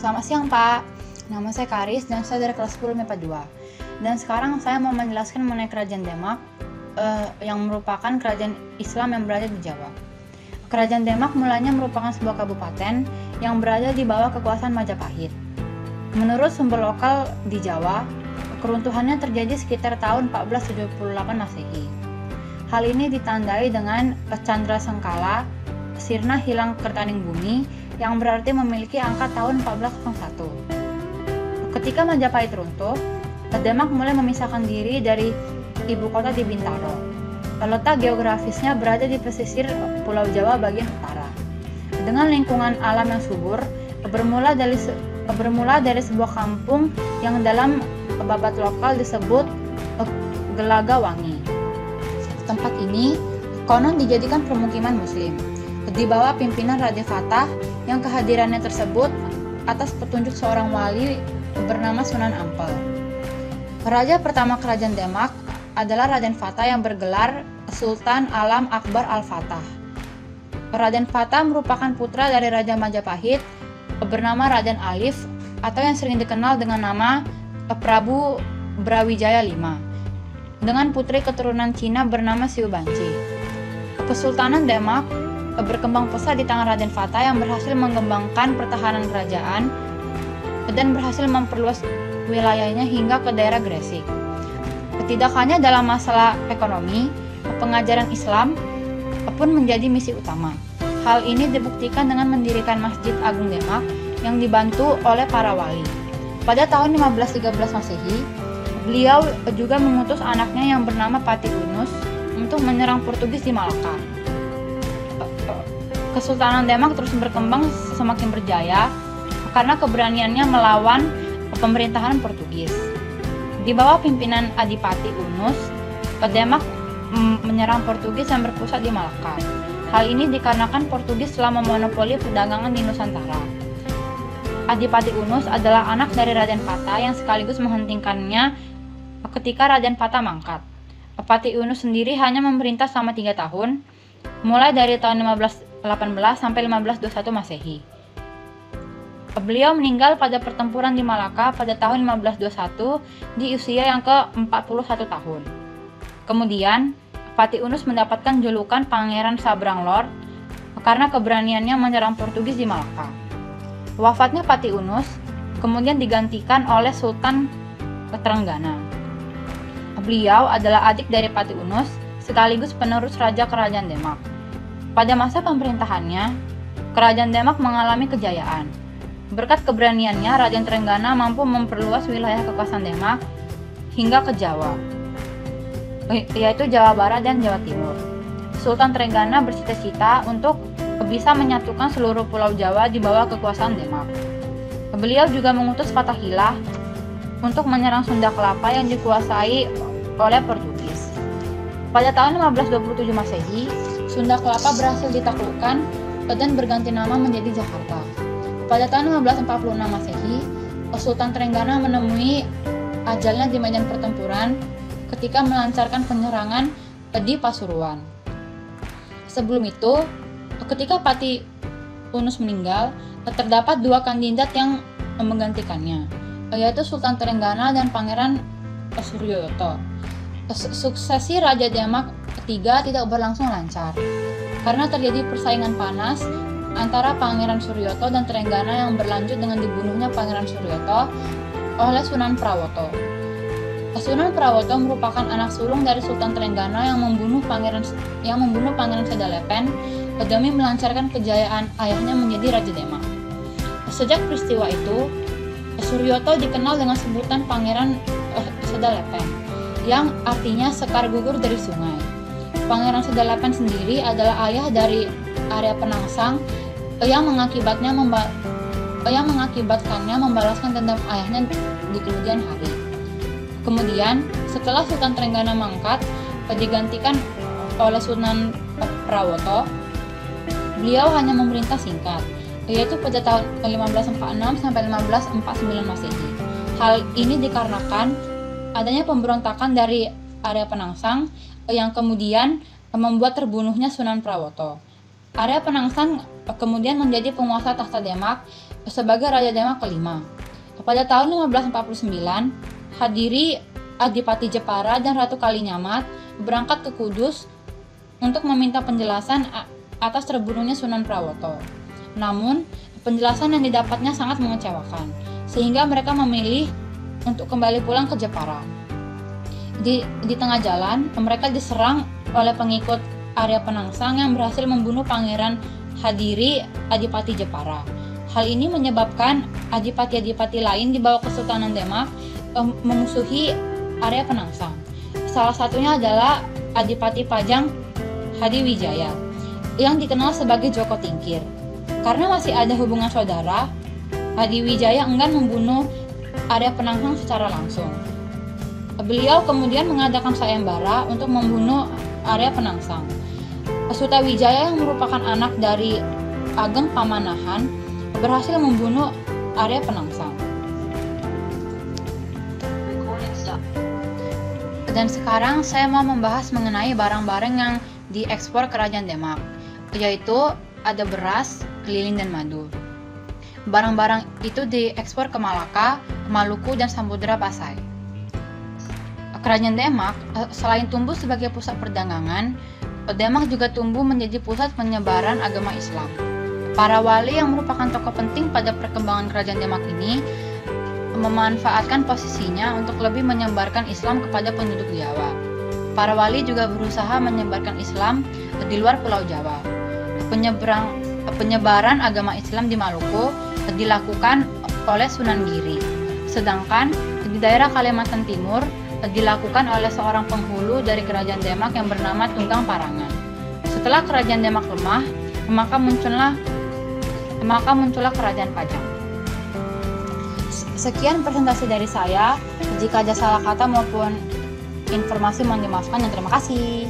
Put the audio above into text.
Selamat siang Pak, nama saya Karis dan saya dari kelas 10 MIPA 2. Dan sekarang saya mau menjelaskan mengenai Kerajaan Demak yang merupakan kerajaan Islam yang berada di Jawa. Kerajaan Demak mulanya merupakan sebuah kabupaten yang berada di bawah kekuasaan Majapahit. Menurut sumber lokal di Jawa, keruntuhannya terjadi sekitar tahun 1478 Masehi. Hal ini ditandai dengan Candra Sengkala, sirna hilang kertaning bumi, yang berarti memiliki angka tahun 1401. Ketika Majapahit runtuh, Demak mulai memisahkan diri dari ibu kota di Bintaro. Letak geografisnya berada di pesisir Pulau Jawa bagian utara. Dengan lingkungan alam yang subur, bermula dari sebuah kampung yang dalam babat lokal disebut Gelaga Wangi. Tempat ini konon dijadikan permukiman Muslim di bawah pimpinan Raja Fatah yang kehadirannya tersebut atas petunjuk seorang wali bernama Sunan Ampel. Raja pertama Kerajaan Demak adalah Raden Fatah yang bergelar Sultan Alam Akbar Al-Fatah. Raden Fatah merupakan putra dari Raja Majapahit bernama Raden Alif atau yang sering dikenal dengan nama Prabu Brawijaya V dengan putri keturunan Cina bernama Siubanci. Kesultanan Demak berkembang pesat di tangan Raden Fatah yang berhasil mengembangkan pertahanan kerajaan dan berhasil memperluas wilayahnya hingga ke daerah Gresik. Tidak hanya dalam masalah ekonomi, pengajaran Islam pun menjadi misi utama. Hal ini dibuktikan dengan mendirikan Masjid Agung Demak yang dibantu oleh para wali. Pada tahun 1513 Masehi, beliau juga mengutus anaknya yang bernama Pati Unus untuk menyerang Portugis di Malaka. Kesultanan Demak terus berkembang semakin berjaya karena keberaniannya melawan pemerintahan Portugis. Di bawah pimpinan Adipati Unus, Demak menyerang Portugis yang berpusat di Malaka. Hal ini dikarenakan Portugis telah memonopoli perdagangan di Nusantara. Adipati Unus adalah anak dari Raden Fatah yang sekaligus menghentikannya ketika Raden Fatah mangkat. Pati Unus sendiri hanya memerintah selama 3 tahun, mulai dari tahun 1518 sampai 1521 Masehi. Beliau meninggal pada pertempuran di Malaka pada tahun 1521 di usia yang ke-41 tahun. Kemudian, Pati Unus mendapatkan julukan Pangeran Sabrang Lord karena keberaniannya menyerang Portugis di Malaka. Wafatnya Pati Unus kemudian digantikan oleh Sultan Trenggana. Beliau adalah adik dari Pati Unus sekaligus penerus Raja Kerajaan Demak. Pada masa pemerintahannya, Kerajaan Demak mengalami kejayaan. Berkat keberaniannya, Raden Trenggana mampu memperluas wilayah kekuasaan Demak hingga ke Jawa, yaitu Jawa Barat dan Jawa Timur. Sultan Trenggana bercita-cita untuk bisa menyatukan seluruh pulau Jawa di bawah kekuasaan Demak. Beliau juga mengutus Fathahilah untuk menyerang Sunda Kelapa yang dikuasai oleh Portugis. Pada tahun 1527 Masehi, Sunda Kelapa berhasil ditaklukkan dan berganti nama menjadi Jakarta. Pada tahun 1546 Masehi, Sultan Trenggana menemui ajalnya di medan pertempuran ketika melancarkan penyerangan di Pasuruan. Sebelum itu, ketika Pati Unus meninggal, terdapat 2 kandidat yang menggantikannya, yaitu Sultan Trenggana dan Pangeran Suryoto. Suksesi Raja Demak ketiga tidak berlangsung lancar karena terjadi persaingan panas antara Pangeran Suryoto dan Trenggana yang berlanjut dengan dibunuhnya Pangeran Suryoto oleh Sunan Prawoto. Sunan Prawoto merupakan anak sulung dari Sultan Trenggana yang membunuh Pangeran Sedalepen demi melancarkan kejayaan ayahnya menjadi Raja Demak. Sejak peristiwa itu, Suryoto dikenal dengan sebutan Pangeran Sedalepen, yang artinya sekar gugur dari sungai. Pangeran Sedalepen sendiri adalah ayah dari Arya Penangsang yang mengakibatkannya membalaskan dendam ayahnya di kemudian hari. Kemudian, setelah Sultan Trenggana mangkat, digantikan oleh Sunan Prawoto, beliau hanya memerintah singkat, yaitu pada tahun 1546 sampai 1549 Masehi. Hal ini dikarenakan adanya pemberontakan dari Arya Penangsang yang kemudian membuat terbunuhnya Sunan Prawoto. Arya Penangsang kemudian menjadi penguasa tahta Demak sebagai Raja Demak kelima. Pada tahun 1549, Hadiri Adipati Jepara dan Ratu Kalinyamat berangkat ke Kudus untuk meminta penjelasan atas terbunuhnya Sunan Prawoto. Namun, penjelasan yang didapatnya sangat mengecewakan, sehingga mereka memilih untuk kembali pulang ke Jepara. Di tengah jalan, mereka diserang oleh pengikut Arya Penangsang yang berhasil membunuh Pangeran Hadiri Adipati Jepara. Hal ini menyebabkan adipati-adipati lain di bawah Kesultanan Demak memusuhi Arya Penangsang. Salah satunya adalah Adipati Pajang Hadiwijaya yang dikenal sebagai Joko Tingkir. Karena masih ada hubungan saudara, Hadiwijaya enggan membunuh Arya Penangsang secara langsung. Beliau kemudian mengadakan sayembara untuk membunuh Arya Penangsang. Sutawijaya yang merupakan anak dari Ageng Pamanahan berhasil membunuh Arya Penangsang. Dan sekarang saya mau membahas mengenai barang-barang yang diekspor Kerajaan Demak, yaitu ada beras, lilin, dan madu. Barang-barang itu diekspor ke Malaka, Maluku, dan Samudra Pasai. Kerajaan Demak, selain tumbuh sebagai pusat perdagangan, Demak juga tumbuh menjadi pusat penyebaran agama Islam. Para wali yang merupakan tokoh penting pada perkembangan Kerajaan Demak ini memanfaatkan posisinya untuk lebih menyebarkan Islam kepada penduduk Jawa. Para wali juga berusaha menyebarkan Islam di luar Pulau Jawa. Penyebaran agama Islam di Maluku dilakukan oleh Sunan Giri, sedangkan di daerah Kalimantan Timur dilakukan oleh seorang penghulu dari Kerajaan Demak yang bernama Tunggang Parangan. Setelah Kerajaan Demak lemah, maka muncullah Kerajaan Pajang. Sekian presentasi dari saya. Jika ada salah kata maupun informasi mohon dimaafkan, dan terima kasih.